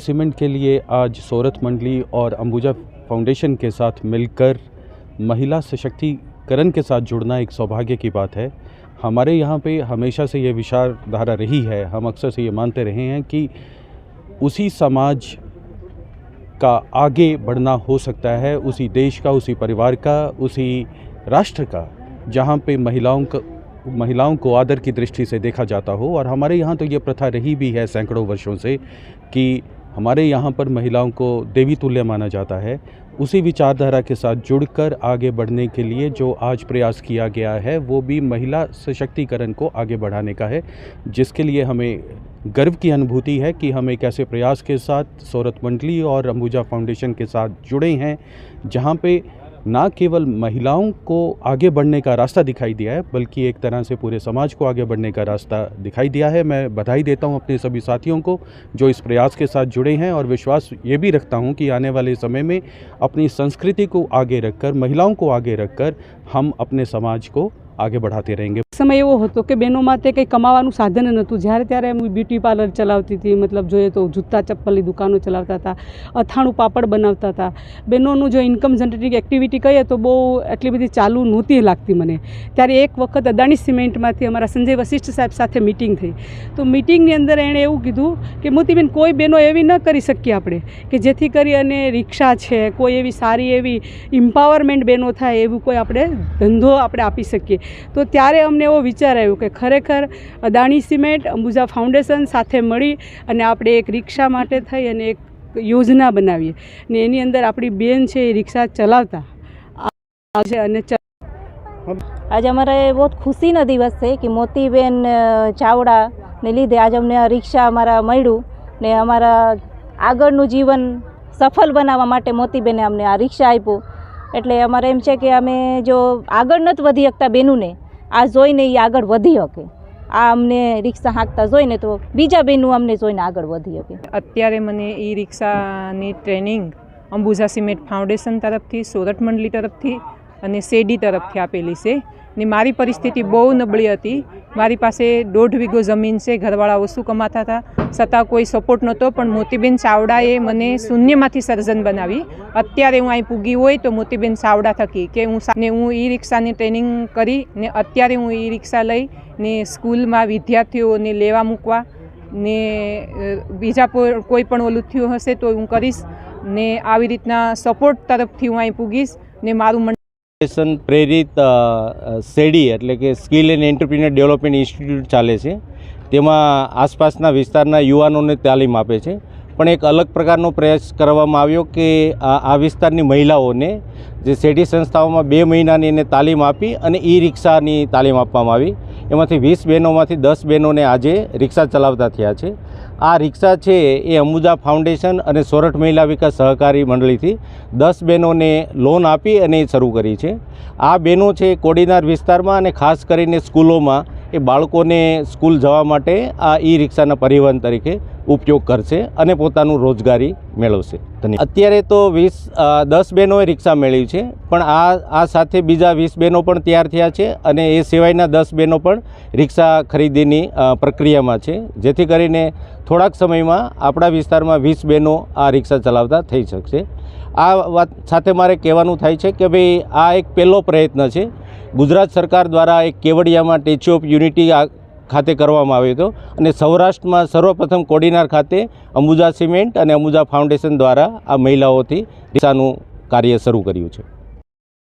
Cement के लिए आज सोरठ मंडली और अंबुजा फाउंडेशन के साथ मिलकर महिला सशक्तिकरण के साथ जुड़ना एक सौभाग्य की बात है। हमारे यहाँ पे हमेशा से ये विचारधारा रही है, हम अक्सर से ये मानते रहे हैं कि उसी समाज का आगे बढ़ना हो सकता है, उसी देश का, उसी परिवार का, उसी राष्ट्र का, जहाँ पे महिलाओं को आदर की दृष्टि से देखा जाता हो। और हमारे यहाँ तो ये प्रथा रही भी है सैकड़ों वर्षों से कि हमारे यहाँ पर महिलाओं को देवी तुल्य माना जाता है। उसी विचारधारा के साथ जुड़कर आगे बढ़ने के लिए जो आज प्रयास किया गया है वो भी महिला सशक्तिकरण को आगे बढ़ाने का है, जिसके लिए हमें गर्व की अनुभूति है कि हम एक ऐसे प्रयास के साथ सोरठ मंडली और अंबुजा फाउंडेशन के साथ जुड़े हैं, जहाँ पे ना केवल महिलाओं को आगे बढ़ने का रास्ता दिखाई दिया है बल्कि एक तरह से पूरे समाज को आगे बढ़ने का रास्ता दिखाई दिया है। मैं बधाई देता हूं अपने सभी साथियों को जो इस प्रयास के साथ जुड़े हैं और विश्वास ये भी रखता हूं कि आने वाले समय में अपनी संस्कृति को आगे रखकर, महिलाओं को आगे रखकर हम अपने समाज को आगे बढ़ाते रहेंगे। समय एवो हतो कि बहनों माटे कंई कमावानुं साधन नहोतुं। ज्यारे त्यारे हूँ ब्यूटी पार्लर चलावती थी, मतलब जोईए तो जूता चप्पलनी दुकानों चलावता था, अथाणुं पापड़ बनावता था। बहनों जो इन्कम जनरेटिंग एक्टिविटी कहीए तो बहु एटली बधी चालू नहोती लागती मने। त्यारे एक वखत अदाणी सीमेंटमांथी अमारा संजय वशिष्ठ साहेब साथे मीटिंग थई, तो मीटिंगनी अंदर एणे एवुं कीधुं कि मोतीबेन कोई बहनों एवी न करी शकीए आपणे कि जेथी करी अने रिक्शा छे, कोई एवी सारी एवी इम्पावरमेंट बहनों थाय एवुं कोई आपणे धंधो आपणे आपी शकीए। तो त्यारे अमने एवो विचार आव्यो कि खरेखर अदाणी सीमेंट अंबुजा फाउंडेशन साथे मळी अने आपणे एक रिक्शा माटे थई अने एक योजना बनावीए ने एनी अंदर आपणी बेन छे रिक्शा चलावता आजे अने आज अमारे बहुत खुशीनो दिवस है कि मोतीबेन चावड़ा ने लीधे आज अमने आ रिक्शा अमारा मळ्युं ने अमारा आगळनुं जीवन सफल बनाववा माटे मोतीबेने अमने आ रिक्शा आप्युं। एटले अमारे एम छे कि अमे जो आगळ नत वधी शकता बेनुने आ जोईने ई आगळ वधी शके। आ अमने रिक्शा हांकता जोईने तो बीजा बेनु अमने जोईने आगळ वधी शके। अत्यारे मने ई रिक्शानी ट्रेनिंग अंबुजा सीमेंट फाउंडेशन तरफथी, सोरठ मंडली तरफथी अने सेडी तरफथी आपेली छे ने मारी परिस्थिति बहु नबળી હતી। मारी पासे 1.5 વીઘો जमीन છે, घरवाळा ओછું कमाता था छतां कोई सपोर्ट नहोतो, पण मोतीबेन चावड़ाए मने शून्यमांथी सर्जन बनावी। अत्यारे हूँ अहीं पूगी होय तो मोतीबेन चावड़ा थकी के हूँ ई रिक्शानी ट्रेनिंग करी ने अत्यारे हूँ ई रिक्शा लई ने स्कूलमां विद्यार्थीओने लेवा मूकवा ने बीजा कोई पण ओલું થયું हशे तो हूँ करीश ने आवी रीतना सपोर्ट तरफथी हूँ अहीं पूगीश ने मारुं प्रेरित सेडी एटले के skill and entrepreneur development institute चाले छे। तेमां आसपासना विस्तारना युवानोने तालीम आपे छे, पण एक अलग प्रकारनो प्रयास करवामां आव्यो कि आ विस्तारनी महिलाओने जे सेडी संस्थाओमां 2 महीनानी एने तालीम आपी अने ई रिक्शानी तालीम आपवामां आवी। एमांथी 20 बहनोमांथी 10 बहनोने आजे रिक्शा चलावता थया छे। आ रिक्शा छे ए अंबुजा फाउंडेशन अने सोरठ महिला विकास सहकारी मंडळीथी 10 बहनोने लोन आपी अने शरू करी छे। आ बहनों छे कोडीनार विस्तारमां अने खास करीने स्कूलोमां ए बाळकोने स्कूल जवा माटे आ ई रिक्शाना परिवहन तरीके उपयोग करशे अने पोतानुं रोजगारी मेळवशे। अत्यारे तो 10 बहनोए रिक्शा मेळवी छे, पण आ साथे बीजा 20 बहनों पण तैयार थया छे अने ए सिवायना 10 बहनों पण रिक्शा खरीदीनी प्रक्रियामां छे, जेथी करीने थोड़ाक समयमां आपणा विस्तारमां 20 बहनों आ रिक्शा चलावता थई शकशे। आ वात साथे मारे कहेवानुं थाय छे कि भाई आ एक पहेलो प्रयत्न छे। गुजरात सरकार द्वारा एक केवड़ियामां स्टेच्यू ऑफ यूनिटी खाते करवामां आव्यो हतो अने सौराष्ट्रमां सर्वप्रथम कोडीनार खाते अंबुजा सीमेंट अने अंबुजा फाउंडेशन द्वारा आ महिलाओथी रिक्शानुं कार्य शरू कर्युं छे।